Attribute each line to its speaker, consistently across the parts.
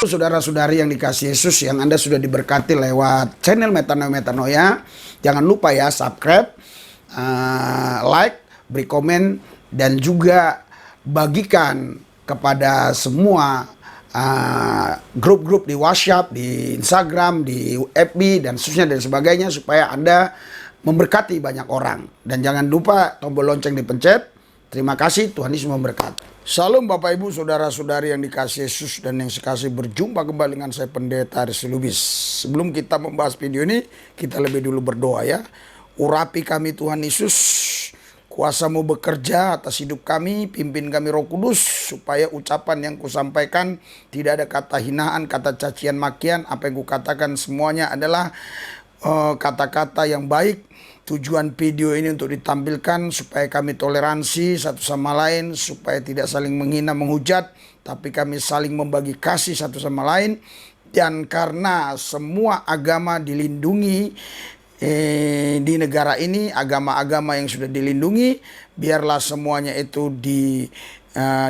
Speaker 1: Saudara-saudari yang dikasih Yesus, yang Anda sudah diberkati lewat channel Metanoia, jangan lupa ya subscribe, like, beri komen, dan juga bagikan kepada semua grup-grup di WhatsApp, di Instagram, di FB, dan seterusnya dan sebagainya, supaya Anda memberkati banyak orang. Dan jangan lupa tombol lonceng dipencet. Terima kasih, Tuhan Yesus memberkati. Salam Bapak Ibu, saudara-saudari yang dikasih Yesus dan yang sekasih, berjumpa kembali dengan saya Pendeta Aris Lubis. Sebelum kita membahas video ini, kita lebih dulu berdoa ya. Urapi kami Tuhan Yesus, kuasa-Mu bekerja atas hidup kami, pimpin kami Roh Kudus, supaya ucapan yang kusampaikan tidak ada kata hinaan, kata cacian makian. Apa yang kukatakan semuanya adalah kata-kata yang baik. Tujuan video ini untuk ditampilkan supaya kami toleransi satu sama lain, supaya tidak saling menghina, menghujat, tapi kami saling membagi kasih satu sama lain. Dan karena semua agama dilindungi di negara ini, agama-agama yang sudah dilindungi, biarlah semuanya itu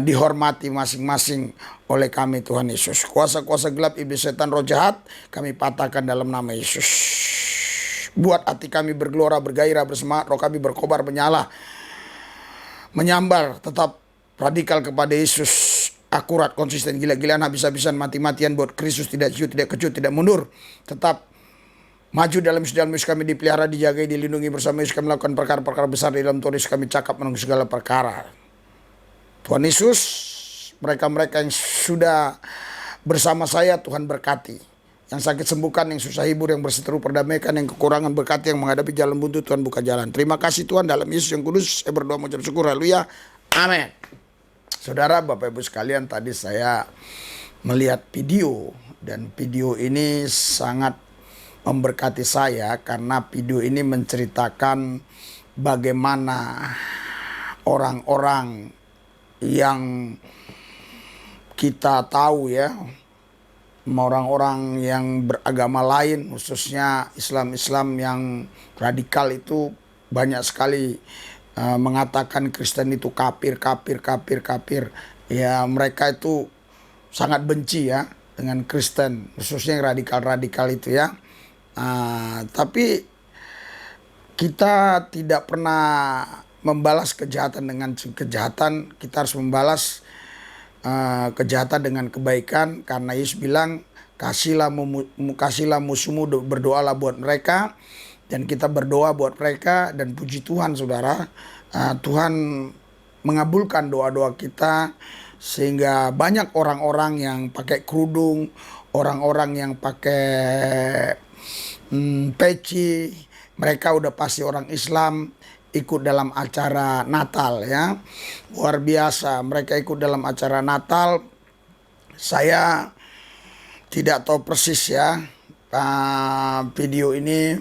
Speaker 1: dihormati masing-masing oleh kami Tuhan Yesus. Kuasa-kuasa gelap, iblis, setan, roh jahat, kami patahkan dalam nama Yesus. Buat hati kami bergelora, bergairah, bersemangat, roh kami berkobar, menyala, menyambar, tetap radikal kepada Yesus, akurat, konsisten, gila-gilaan, habis-habisan, mati-matian buat Kristus, tidak ciut, tidak kecut, tidak mundur, tetap maju dalam Yesus kami dipelihara, dijaga, dilindungi bersama Yesus. Kami melakukan perkara-perkara besar di dalam Tuhan Yesus, kami cakap menang segala perkara. Tuhan Yesus, mereka-mereka yang sudah bersama saya, Tuhan berkati. Yang sakit sembuhkan, yang susah hibur, yang berseteru perdamaikan, yang kekurangan berkati, yang menghadapi jalan buntu Tuhan buka jalan. Terima kasih Tuhan, dalam Yesus yang kudus saya berdoa mengucap syukur, haleluya, amin. Saudara, Bapak Ibu sekalian, tadi saya melihat video, dan video ini sangat memberkati saya, karena video ini menceritakan bagaimana orang-orang yang kita tahu ya, orang-orang yang beragama lain, khususnya Islam-Islam yang radikal itu banyak sekali mengatakan Kristen itu kafir. Ya, mereka itu sangat benci ya dengan Kristen, khususnya yang radikal-radikal itu ya. Tapi kita tidak pernah membalas kejahatan dengan kejahatan, kita harus membalas kejahatan dengan kebaikan, karena Yesus bilang kasihlah musuhmu, berdoalah buat mereka, dan kita berdoa buat mereka. Dan puji Tuhan saudara, Tuhan mengabulkan doa-doa kita, sehingga banyak orang-orang yang pakai kerudung, orang-orang yang pakai peci, mereka udah pasti orang Islam, ikut dalam acara Natal ya. Luar biasa, mereka ikut dalam acara Natal. Saya tidak tahu persis ya video ini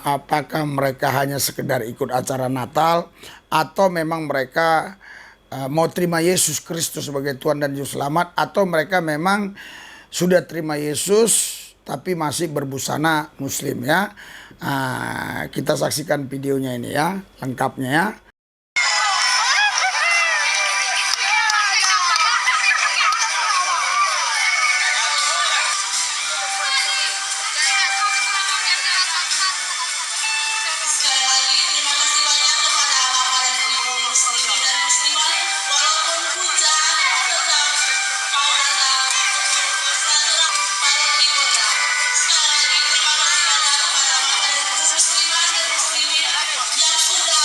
Speaker 1: apakah mereka hanya sekedar ikut acara Natal, atau memang mereka mau terima Yesus Kristus sebagai Tuhan dan Juru Selamat, atau mereka memang sudah terima Yesus tapi masih berbusana Muslim ya. Kita saksikan videonya ini ya, lengkapnya ya.
Speaker 2: Yang sudah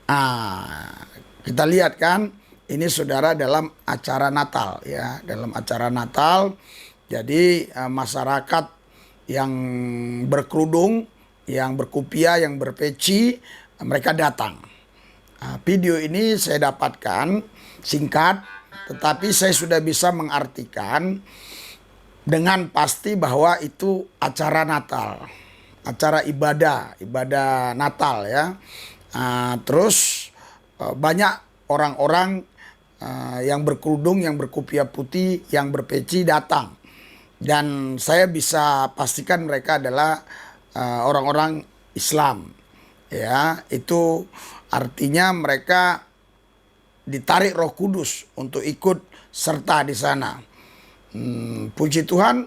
Speaker 1: Ah, kita lihat kan, ini saudara dalam acara Natal ya, dalam acara Natal. Jadi masyarakat yang berkerudung, yang berkupiah, yang berpeci, mereka datang. Video ini saya dapatkan singkat, tetapi saya sudah bisa mengartikan dengan pasti bahwa itu acara Natal, acara ibadah Natal ya. Terus banyak orang-orang yang berkerudung, yang berkupiah putih, yang berpeci datang. Dan saya bisa pastikan mereka adalah orang-orang Islam. Ya, itu artinya mereka ditarik Roh Kudus untuk ikut serta di sana. Puji Tuhan,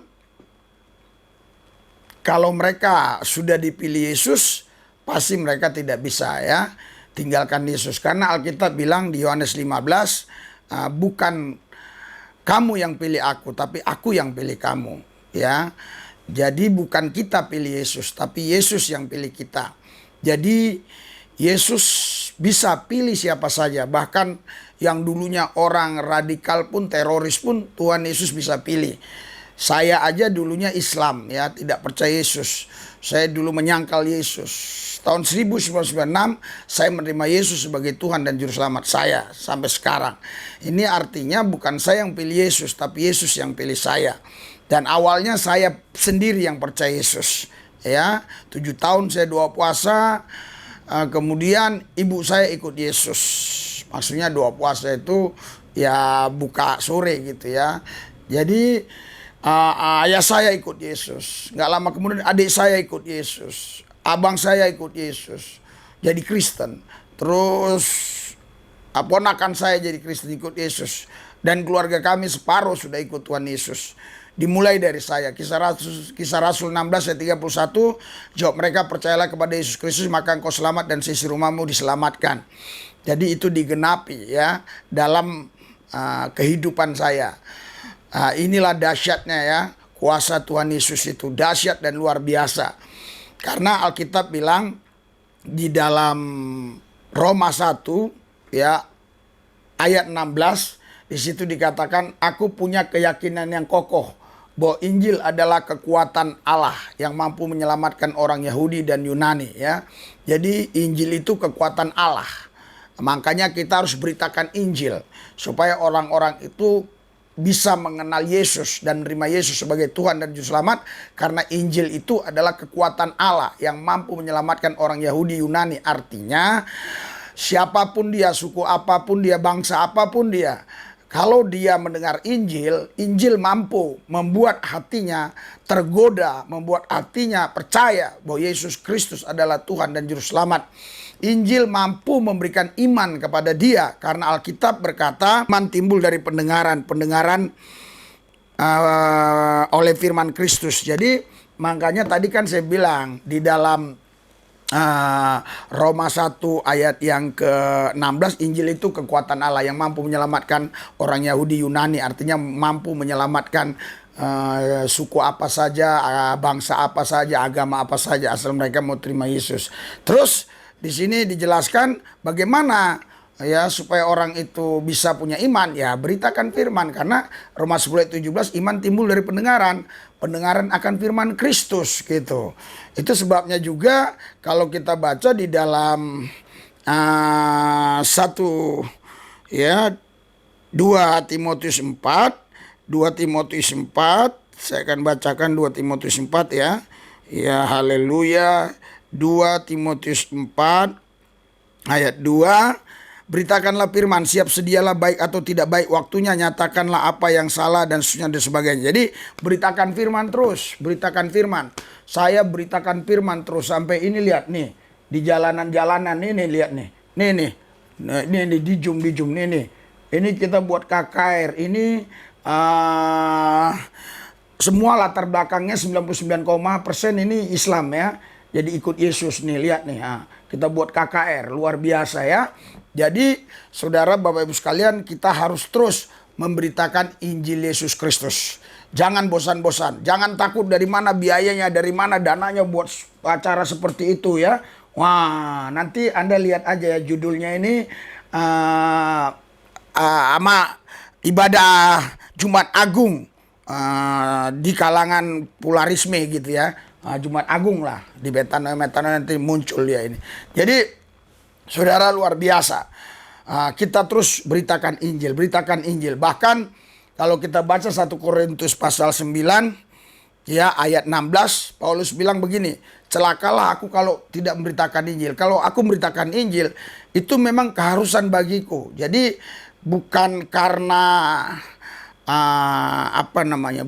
Speaker 1: kalau mereka sudah dipilih Yesus, pasti mereka tidak bisa ya tinggalkan Yesus. Karena Alkitab bilang di Yohanes 15, bukan kamu yang pilih aku, tapi aku yang pilih kamu. Ya, jadi bukan kita pilih Yesus, tapi Yesus yang pilih kita. Jadi Yesus bisa pilih siapa saja, bahkan yang dulunya orang radikal pun, teroris pun, Tuhan Yesus bisa pilih. Saya aja dulunya Islam ya, tidak percaya Yesus. Saya dulu menyangkal Yesus. Tahun 1996 saya menerima Yesus sebagai Tuhan dan Juru Selamat saya sampai sekarang. Ini artinya bukan saya yang pilih Yesus, tapi Yesus yang pilih saya. Dan awalnya saya sendiri yang percaya Yesus. Ya, 7 tahun saya doa puasa. Kemudian ibu saya ikut Yesus. Maksudnya doa puasa itu ya buka sore gitu ya. Jadi ayah saya ikut Yesus. Nggak lama kemudian adik saya ikut Yesus. Abang saya ikut Yesus. Jadi Kristen. Terus ponakan saya jadi Kristen, ikut Yesus. Dan keluarga kami separuh sudah ikut Tuhan Yesus. Dimulai dari saya. Kisah Rasul 16 ayat 31. Jawab mereka, percayalah kepada Yesus Kristus maka engkau selamat dan seisi rumahmu diselamatkan. Jadi itu digenapi ya dalam kehidupan saya. Inilah dahsyatnya ya, kuasa Tuhan Yesus itu dahsyat dan luar biasa. Karena Alkitab bilang di dalam Roma 1 ya ayat 16, di situ dikatakan aku punya keyakinan yang kokoh bahwa Injil adalah kekuatan Allah yang mampu menyelamatkan orang Yahudi dan Yunani ya. Jadi Injil itu kekuatan Allah. Makanya kita harus beritakan Injil supaya orang-orang itu bisa mengenal Yesus dan menerima Yesus sebagai Tuhan dan Juru Selamat. Karena Injil itu adalah kekuatan Allah yang mampu menyelamatkan orang Yahudi, Yunani. Artinya siapapun dia, suku apapun dia, bangsa apapun dia, kalau dia mendengar Injil, Injil mampu membuat hatinya tergoda, membuat hatinya percaya bahwa Yesus Kristus adalah Tuhan dan Juru Selamat. Injil mampu memberikan iman kepada dia, karena Alkitab berkata iman timbul dari pendengaran oleh firman Kristus. Jadi makanya tadi kan saya bilang di dalam Roma 1 ayat yang ke-16, Injil itu kekuatan Allah yang mampu menyelamatkan orang Yahudi, Yunani. Artinya mampu menyelamatkan suku apa saja, bangsa apa saja, agama apa saja, asal mereka mau terima Yesus. Terus di sini dijelaskan bagaimana ya supaya orang itu bisa punya iman, ya beritakan firman. Karena Roma 10 ayat 17, iman timbul dari pendengaran, pendengaran akan firman Kristus gitu. Itu sebabnya juga kalau kita baca di dalam 2 Timotius 4, saya akan bacakan 2 Timotius 4 ya. Ya haleluya. 2 Timotius 4 ayat 2, beritakanlah firman, siap sedialah baik atau tidak baik waktunya, nyatakanlah apa yang salah dan sebagainya. Jadi beritakan firman terus, beritakan firman. Saya beritakan firman terus sampai ini, lihat nih di jalanan-jalanan ini, lihat nih. Nih di jum nih. Ini kita buat KKR ini semua latar belakangnya 99% ini Islam ya. Jadi ikut Yesus nih, lihat nih. Kita buat KKR, luar biasa ya. Jadi saudara, Bapak Ibu sekalian, kita harus terus memberitakan Injil Yesus Kristus. Jangan bosan-bosan, jangan takut dari mana biayanya, dari mana dananya buat acara seperti itu ya. Wah, nanti Anda lihat aja ya judulnya ini sama ibadah Jumat Agung di kalangan polarisme gitu ya. Jumat Agung lah di Metanoia nanti muncul dia ini. Jadi saudara luar biasa. Kita terus beritakan Injil, beritakan Injil. Bahkan kalau kita baca 1 Korintus pasal 9 ya ayat 16, Paulus bilang begini, celakalah aku kalau tidak memberitakan Injil. Kalau aku memberitakan Injil, itu memang keharusan bagiku. Jadi bukan karena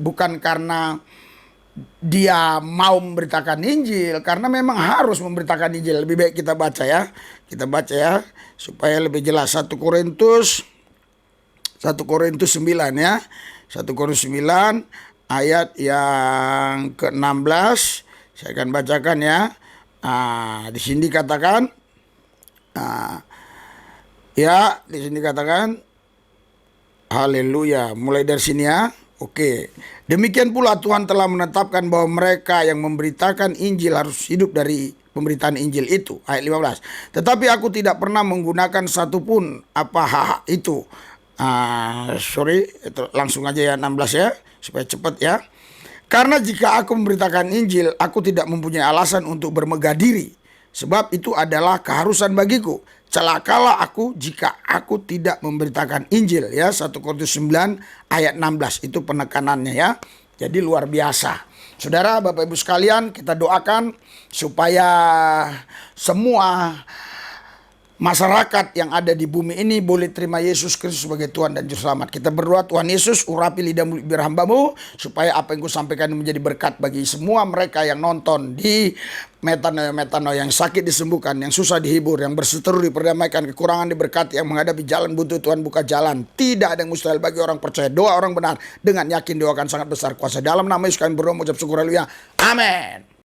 Speaker 1: bukan karena dia mau memberitakan Injil, karena memang harus memberitakan Injil. Lebih baik kita baca ya. Kita baca ya supaya lebih jelas. 1 Korintus 9 ya. 1 Korintus 9 ayat yang ke-16 saya akan bacakan ya. Di sini dikatakan di sini dikatakan haleluya. Mulai dari sini ya. Oke. Demikian pula Tuhan telah menetapkan bahwa mereka yang memberitakan Injil harus hidup dari pemberitaan Injil itu. Ayat 15. Tetapi aku tidak pernah menggunakan satupun apa itu. Itu langsung aja ya 16 ya. Supaya cepat ya. Karena jika aku memberitakan Injil, aku tidak mempunyai alasan untuk bermegah diri. Sebab itu adalah keharusan bagiku. Celakalah aku jika aku tidak memberitakan Injil ya. 1 Korintus 9 ayat 16 itu penekanannya ya. Jadi luar biasa. Saudara, Bapak Ibu sekalian, kita doakan supaya semua masyarakat yang ada di bumi ini boleh terima Yesus Kristus sebagai Tuhan dan Juru Selamat. Kita berdoa, Tuhan Yesus, urapi lidah mulut bibir hamba-Mu, supaya apa yang Ku sampaikan menjadi berkat bagi semua mereka yang nonton di Metanoia, yang sakit disembuhkan, yang susah dihibur, yang berseteru diperdamaikan, kekurangan diberkati, yang menghadapi jalan buntu Tuhan buka jalan. Tidak ada yang mustahil bagi orang percaya. Doa orang benar dengan yakin doakan sangat besar kuasa. Dalam nama Yesus kami berdoa, mengucap syukur, haleluya. Amin.